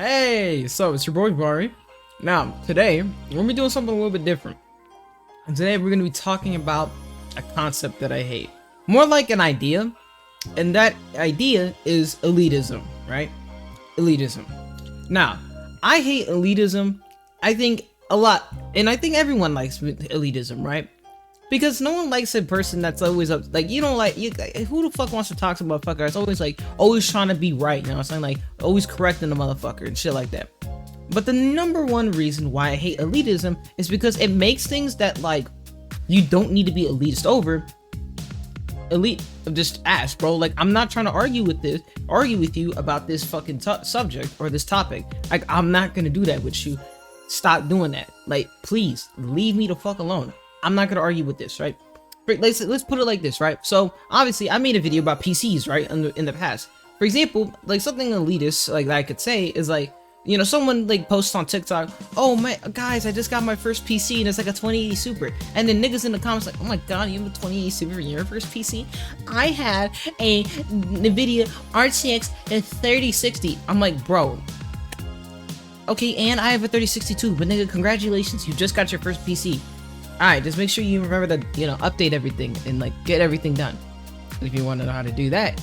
Hey, so it's your boy Bari. Now, today, we're gonna be doing something a little bit different. And today we're gonna be talking about a concept that I hate. More like an idea, and that idea is elitism, right? Elitism. Now, I hate elitism, I think a lot, and I think everyone likes elitism, right? Because no one likes a person that's always up, like, you don't like, who the fuck wants to talk to a motherfucker that's always like, always trying to be right, you know what I'm saying? Like, always correcting the motherfucker and shit like that. But the number one reason why I hate elitism is because it makes things that, like, you don't need to be elitist over, elite, just ask, bro. Like, I'm not trying to argue with you about this fucking subject or this topic. Like, I'm not gonna do that with you. Stop doing that. Like, please, leave me the fuck alone. I'm not gonna argue with this, right? Let's put it like this, right? So obviously I made a video about PCs, right, in the past. For example, like something elitist like that I could say is like, you know, someone like posts on TikTok, oh my guys, I just got my first PC and it's like a 2080 Super, and then niggas in the comments like, oh my god, you have a 2080 Super in your first PC? I had a Nvidia RTX 3060. I'm like, bro, okay, and I have a 3060 too, but nigga, congratulations, you just got your first PC. Alright, just make sure you remember to, you know, update everything and like get everything done. And if you want to know how to do that,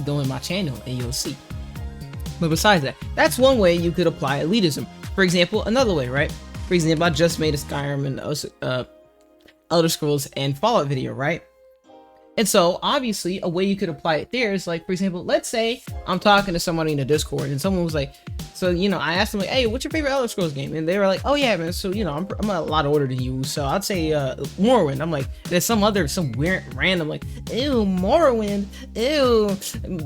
go in my channel and you'll see. But besides that, that's one way you could apply elitism. For example, another way, right? For example, I just made a Skyrim and Elder Scrolls and Fallout video, right? And so obviously a way you could apply it there is like, for example, let's say I'm talking to somebody in the Discord and someone was like, so, you know, I asked them like, hey, what's your favorite Elder Scrolls game? And they were like, oh yeah, man, so, you know, I'm a lot older than you, so I'd say Morrowind. I'm like, there's some weird random like, ew, Morrowind, ew,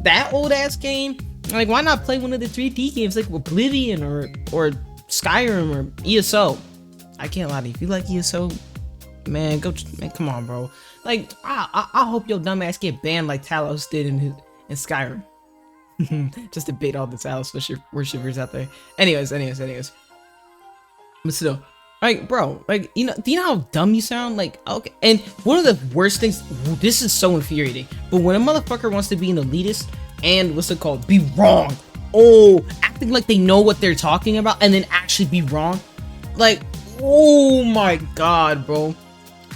that old ass game. Like, why not play one of the 3D games like Oblivion or Skyrim or ESO? I can't lie to you, if you like ESO, man, come on, bro. Like, I hope your dumb ass get banned like Talos did in Skyrim. Just to bait all the Talos worshippers out there. Anyways. But still, like, bro, like, you know, do you know how dumb you sound? Like, okay. And one of the worst things, this is so infuriating, but when a motherfucker wants to be an elitist and what's it called? Be wrong. Oh, acting like they know what they're talking about and then actually be wrong. Like, oh my god, bro.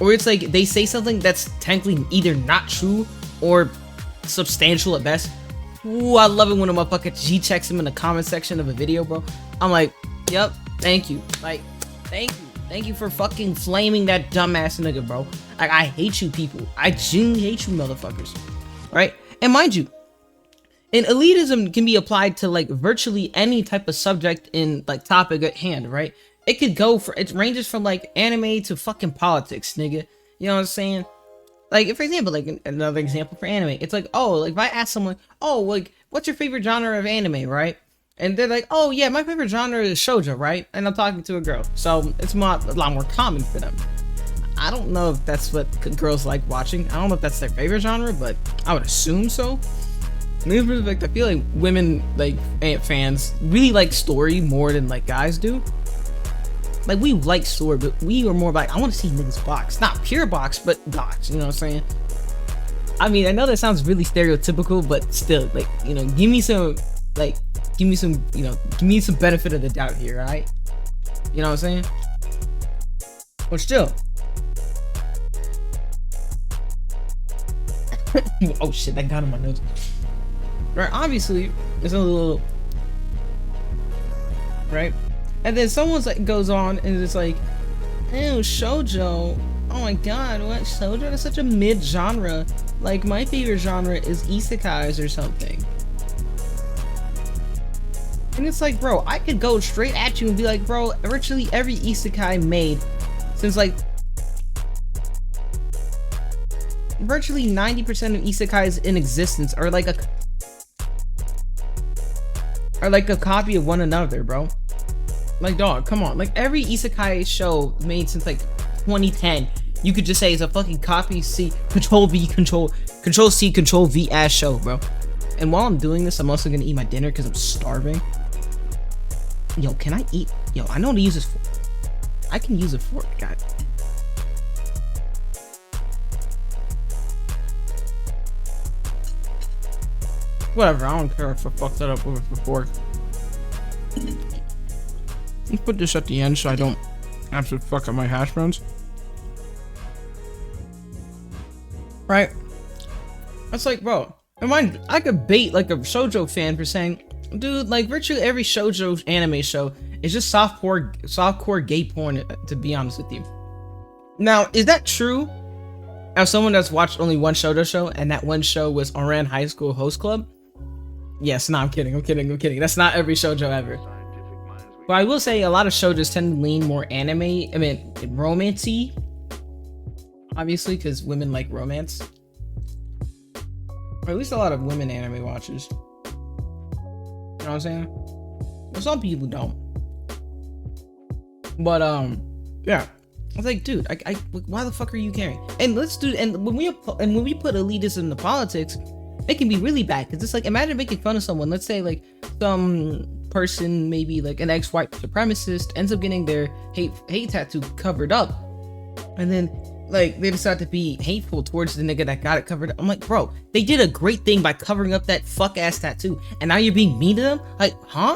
Or it's like they say something that's technically either not true or substantial at best. Ooh, I love it when a motherfucker G-checks him in the comment section of a video, bro. I'm like, yep, thank you. Like, thank you for fucking flaming that dumbass nigga, bro. Like, I hate you people. I genuinely hate you motherfuckers. Right? And mind you, and elitism can be applied to like virtually any type of subject in like topic at hand, right? It could go for, it ranges from like anime to fucking politics, nigga. You know what I'm saying? Like, for example, like another example for anime, it's like, oh, like if I ask someone, oh, like, what's your favorite genre of anime, right? And they're like, oh yeah, my favorite genre is shoujo, right? And I'm talking to a girl, so it's a lot more common for them. I don't know if that's what girls like watching. I don't know if that's their favorite genre, but I would assume so. Like, I feel like women, like, fans really like story more than like guys do. Like, we like story, but we are more like, I want to see niggas box. Not pure box, but box, you know what I'm saying? I mean, I know that sounds really stereotypical, but still, like, you know, give me some benefit of the doubt here, alright? You know what I'm saying? But still. Oh shit, that got on my nose. Right, obviously, it's a little, right? And then someone's like goes on and it's like, ew, shoujo. Oh my god, what? Shoujo? That's such a mid-genre. Like, my favorite genre is isekais or something. And it's like, bro, I could go straight at you and be like, bro, virtually every isekai made since like virtually 90% of isekais in existence are like a copy of one another, bro. Like, dog, come on. Like, every isekai show made since like 2010, you could just say it's a fucking copy C, control V, control C, control V ass show, bro. And while I'm doing this, I'm also gonna eat my dinner because I'm starving. Yo, can I eat? Yo, I know how to use this fork. I can use a fork, god. Whatever, I don't care if I fucked that up with the fork. Let's put this at the end so I don't have to fuck up my hash browns. Right? That's like, bro, I could bait like a shoujo fan for saying, dude, like virtually every shoujo anime show is just softcore gay porn, to be honest with you. Now, is that true? As someone that's watched only one shoujo show, and that one show was Oran High School Host Club? Yes, no, I'm kidding. That's not every shoujo ever. But I will say a lot of shoujos tend to lean more anime, romance-y. Obviously, because women like romance. Or at least a lot of women anime watchers. You know what I'm saying? But some people don't. But, yeah. I was like, dude, why the fuck are you caring? And when we put elitism into politics, it can be really bad. Because it's like, imagine making fun of someone. Let's say, like, some person, maybe like an ex-white supremacist, ends up getting their hate tattoo covered up. And then, like, they decide to be hateful towards the nigga that got it covered up. I'm like, bro, they did a great thing by covering up that fuck-ass tattoo. And now you're being mean to them? Like, huh?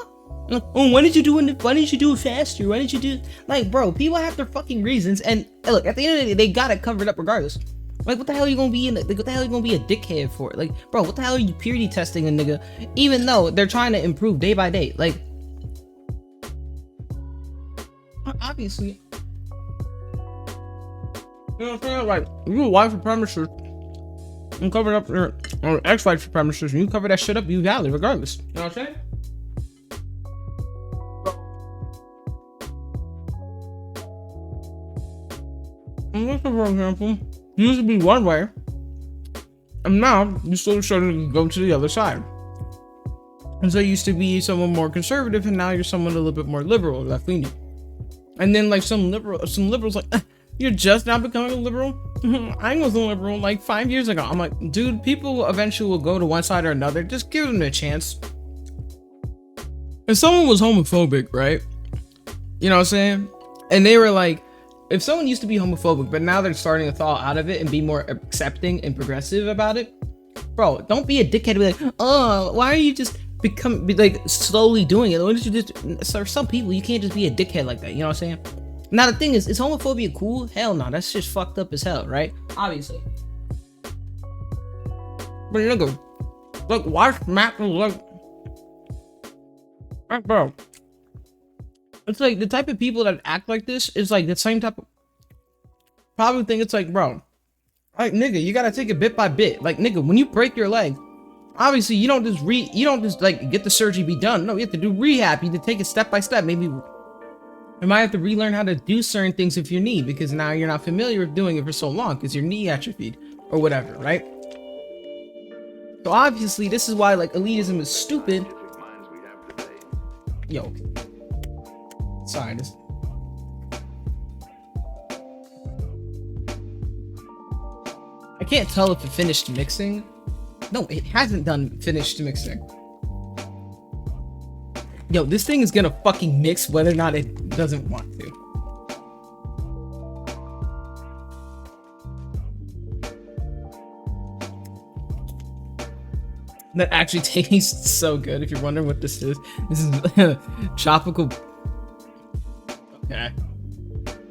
Like, oh, why didn't you do it faster? Why didn't you do, like, bro, people have their fucking reasons, and look, at the end of the day, they got it covered up regardless. Like, what the hell are you gonna be what the hell are you gonna be a dickhead for? Like, bro, what the hell are you purity testing a nigga, even though they're trying to improve day by day? Like, obviously, you know what I'm saying? Like, you a white supremacist and covered up your ex-white supremacist, and you cover that shit up, you valid regardless. You know what I'm saying? For example, used to be one way, and now you slowly starting to go to the other side. And so you used to be someone more conservative, and now you're someone a little bit more liberal, left-leaning. And then like some liberals like, you're just now becoming a liberal? I was a liberal like 5 years ago. I'm like, dude, people eventually will go to one side or another. Just give them a chance. If someone was homophobic, right? You know what I'm saying? And they were like, if someone used to be homophobic, but now they're starting to thaw out of it and be more accepting and progressive about it, bro, don't be a dickhead and be like, oh, why are you just be like slowly doing it? Why don't you just, for some people, you can't just be a dickhead like that, you know what I'm saying? Now the thing is homophobia cool? Hell no, that's just fucked up as hell, right? Obviously. But nigga, like, watch Matt like, bro. It's like the type of people that act like this is like the same type of probably think it's like, bro, like, nigga, you gotta take it bit by bit. Like, nigga, when you break your leg, obviously you don't just like get the surgery be done. No, you have to do rehab. You have to take it step by step. Maybe you might have to relearn how to do certain things if you need, because now you're not familiar with doing it for so long because your knee atrophied or whatever, right? So obviously this is why like elitism is stupid. Yo. Sorry, I can't tell if it finished mixing. No, it hasn't done finished mixing. Yo, this thing is gonna fucking mix whether or not it doesn't want to. That actually tastes so good. If you're wondering what this is tropical. Okay.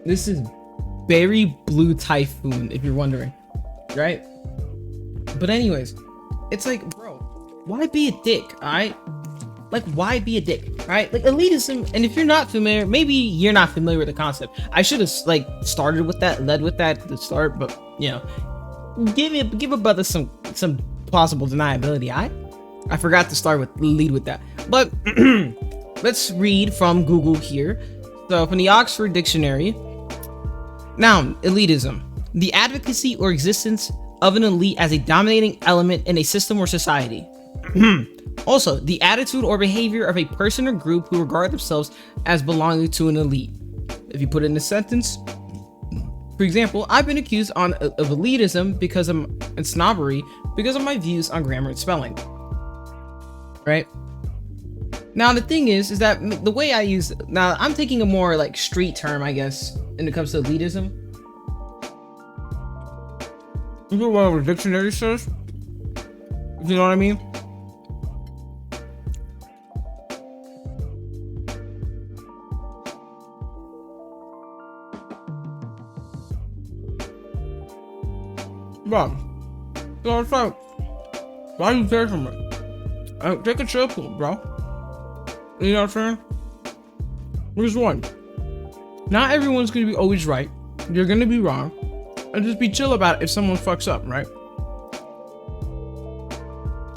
This is berry blue typhoon, if you're wondering, right? But anyways, it's like, bro, why be a dick, alright? Like, why be a dick, right? Like, elitism, and if you're not familiar, maybe you're not familiar with the concept. I should have, like, led with that at the start, but, you know, give a brother some plausible deniability, I forgot to lead with that. But, let's read from Google here. So, from the Oxford Dictionary, noun, elitism, the advocacy or existence of an elite as a dominating element in a system or society. Also, the attitude or behavior of a person or group who regard themselves as belonging to an elite. If you put it in a sentence, for example, I've been accused of elitism because of and snobbery because of my views on grammar and spelling. Right? Now the thing is that the way I use now I'm taking a more like street term, I guess, when it comes to elitism. You know what the dictionary says? You know what I mean? bro. So it's like, why you care so much? Take a chill pill, bro. You know what I'm saying? Here's one. Not everyone's gonna be always right. You're gonna be wrong. And just be chill about it if someone fucks up, right?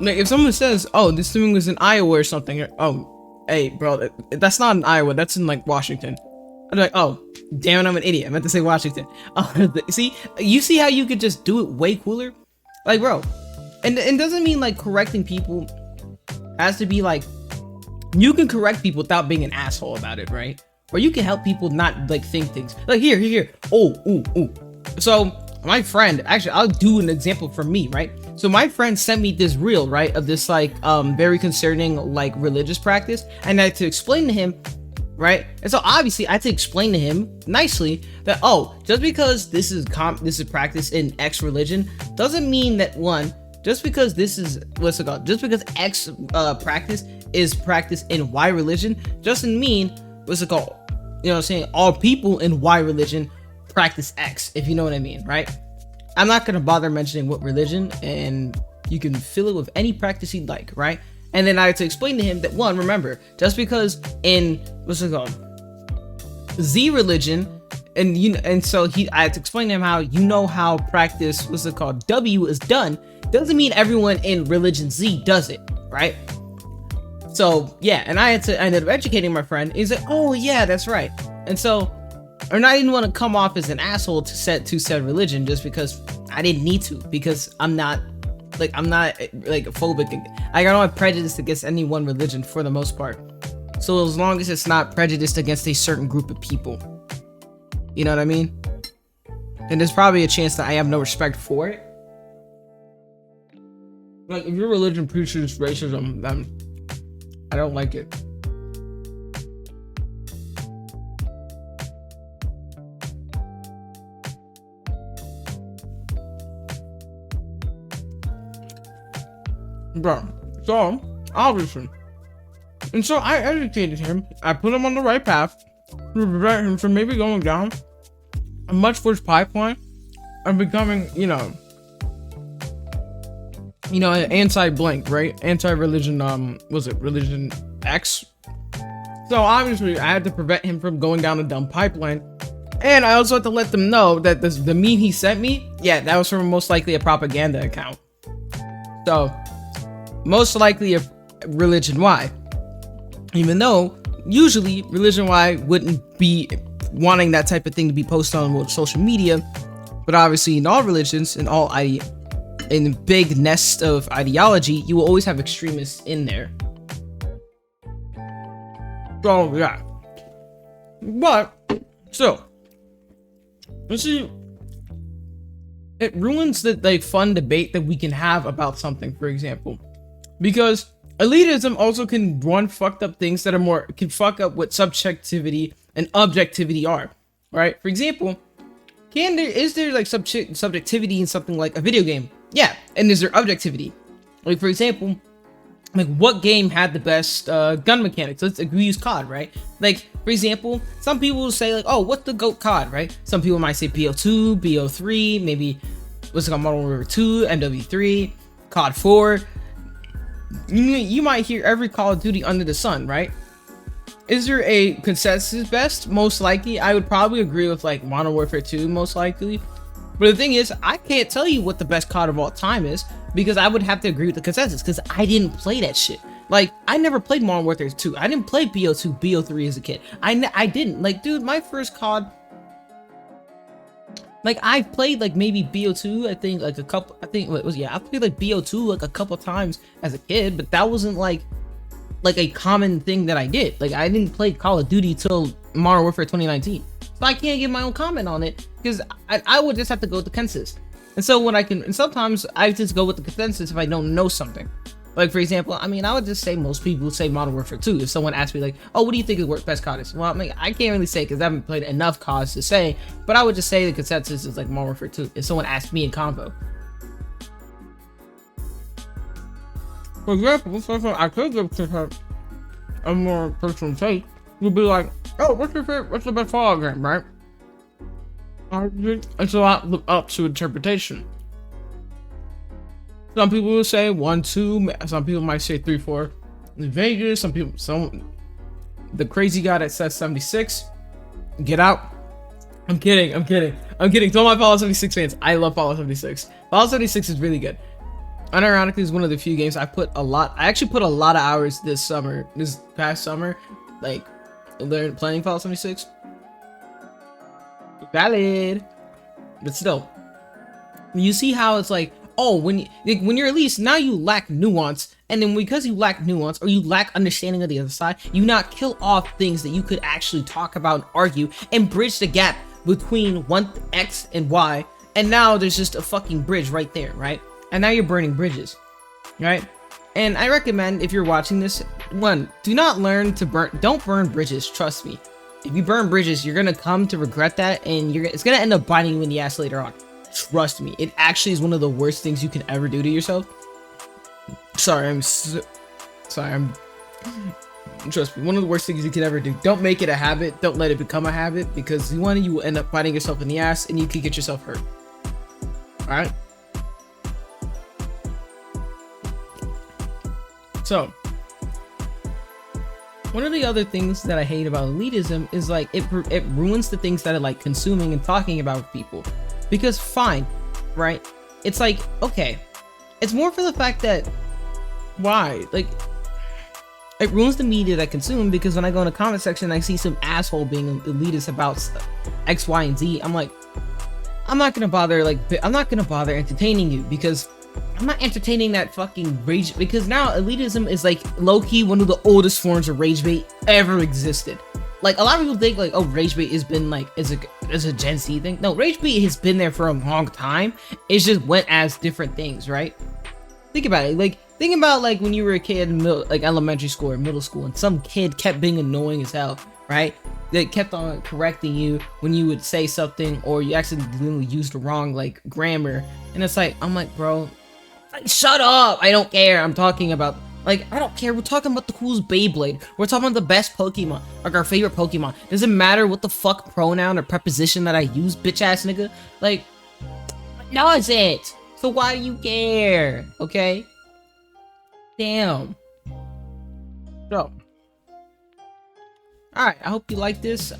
Like if someone says, "Oh, this thing was in Iowa or something," oh, hey, bro, that's not in Iowa. That's in like Washington. I'm like, oh, damn it, I'm an idiot. I meant to say Washington. Oh, see, you see how you could just do it way cooler, like, bro. And it doesn't mean like correcting people has to be like, you can correct people without being an asshole about it, right? Or you can help people not like think things like here. Oh, ooh. So my friend, actually, I'll do an example for me, right? So my friend sent me this reel, right, of this like very concerning like religious practice, and I had to explain to him, right? And so obviously I had to explain to him nicely that, oh, just because this is practice in X religion doesn't mean that, one, just because this is just because X practice is practiced in Y religion doesn't mean you know what I'm saying, all people in Y religion practice X, if you know what I mean, right? I'm not gonna bother mentioning what religion, and you can fill it with any practice you'd like, right? And then I had to explain to him that, one, remember, just because in Z religion, and so I had to explain to him how practice W is done, doesn't mean everyone in religion Z does it, right? So yeah, and I ended up educating my friend. He's like, oh yeah, that's right. And so, and I didn't want to come off as an asshole to said religion just because I didn't need to, because I'm not like phobic. I don't have prejudice against any one religion for the most part. So as long as it's not prejudiced against a certain group of people, you know what I mean? And there's probably a chance that I have no respect for it. Like if your religion preaches racism, then I don't like it. Bro, so obviously, and so I educated him. I put him on the right path to prevent him from maybe going down a much worse pipeline and becoming, you know, an anti-blank, right? Anti-religion, religion X? So obviously I had to prevent him from going down a dumb pipeline. And I also had to let them know that the meme he sent me, yeah, that was from most likely a propaganda account. So, most likely a religion Y. Even though, usually, religion Y wouldn't be wanting that type of thing to be posted on social media. But obviously, in all religions, in a big nest of ideology, you will always have extremists in there. So yeah, but still, you see, it ruins the like fun debate that we can have about something. For example, because elitism also can run fucked up things that can fuck up what subjectivity and objectivity are. Right? For example, is there like subjectivity in something like a video game? Yeah, and is there objectivity? Like for example, like what game had the best gun mechanics? We use COD, right? Like for example, some people will say like, oh, what's the GOAT COD, right? Some people might say BO2, BO3, maybe Modern Warfare 2, MW3, COD 4. You might hear every Call of Duty under the sun, right? Is there a consensus best? Most likely, I would probably agree with like Modern Warfare 2, most likely. But the thing is, I can't tell you what the best COD of all time is, because I would have to agree with the consensus, because I didn't play that shit. Like, I never played Modern Warfare 2. I didn't play BO2, BO3 as a kid. I didn't. Like, dude, my first COD... Like, I played, like, maybe BO2, I think, like, I played, like, BO2, like, a couple times as a kid, but that wasn't, like a common thing that I did. Like, I didn't play Call of Duty till Modern Warfare 2019. So I can't give my own comment on it, because I would just have to go with the consensus. And so and sometimes I just go with the consensus if I don't know something. Like, for example, I mean, I would just say most people would say Modern Warfare 2. If someone asked me like, oh, what do you think is best COD is? Well, I mean, I can't really say because I haven't played enough CODs to say, but I would just say the consensus is like Modern Warfare 2 if someone asked me in convo. For example, something I could give to a more personal take would be like, oh, what's the best Fallout game, right? It's a lot up to interpretation. Some people will say 1, 2. Some people might say 3, 4. In Vegas, the crazy guy that says 76. Get out. I'm kidding. To all my Fallout 76 fans, I love Fallout 76. Fallout 76 is really good. Unironically, is one of the few games I actually put a lot of hours this past summer, like playing Fallout 76. Valid, but still, you see how it's like, oh, when you're Elise, now you lack nuance, and then because you lack nuance or you lack understanding of the other side, you not kill off things that you could actually talk about and argue and bridge the gap between one X and Y, and now there's just a fucking bridge right there, right? And now you're burning bridges, right? And I recommend, if you're watching this, one, do not learn to don't burn bridges, trust me. If you burn bridges, you're gonna come to regret that, and it's gonna end up biting you in the ass later on. Trust me, it actually is one of the worst things you can ever do to yourself. Trust me, one of the worst things you can ever do. Don't make it a habit, don't let it become a habit, because you will end up biting yourself in the ass, and you could get yourself hurt. Alright? So, one of the other things that I hate about elitism is like it ruins the things that I like consuming and talking about with people. Because fine, right? It's like, okay, it's more for the fact that why? Like, it ruins the media that I consume, because when I go in the comment section and I see some asshole being elitist about X, Y, and Z, I'm like, I'm not gonna bother entertaining you, because I'm not entertaining that fucking rage, because now elitism is like low-key one of the oldest forms of rage bait ever existed. Like, a lot of people think like, oh, rage bait has been like is a Gen Z thing. No, rage bait has been there for a long time. It just went as different things, right? Think about it. Think about when you were a kid in elementary school or middle school, and some kid kept being annoying as hell, right? They kept on correcting you when you would say something, or you accidentally used the wrong grammar, and it's like, I'm like, bro, shut up! I don't care. I'm talking about I don't care. We're talking about the coolest Beyblade. We're talking about the best Pokemon, our favorite Pokemon. Doesn't matter what the fuck pronoun or preposition that I use, bitch ass nigga. Does it? So why do you care? Okay. Damn. So, alright, I hope you like this.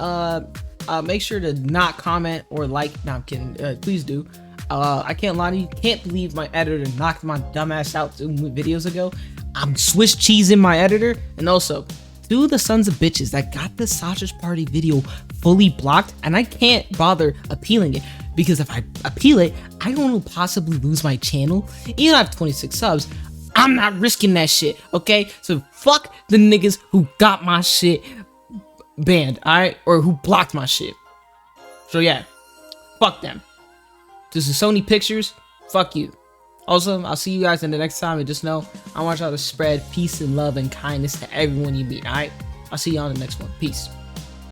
Make sure to not comment or like. No, I'm kidding. Please do. I can't lie to you. Can't believe my editor knocked my dumbass out 2 videos ago. I'm Swiss cheesing my editor. And also, to the sons of bitches that got the Sausage Party video fully blocked, and I can't bother appealing it, because if I appeal it, I will possibly lose my channel. Even though I have 26 subs, I'm not risking that shit, okay? So fuck the niggas who got my shit banned, alright? Or who blocked my shit. So yeah, fuck them. This is Sony Pictures, fuck you. Also, I'll see you guys in the next time, and just know, I want y'all to spread peace and love and kindness to everyone you meet, alright? I'll see you on the next one. Peace.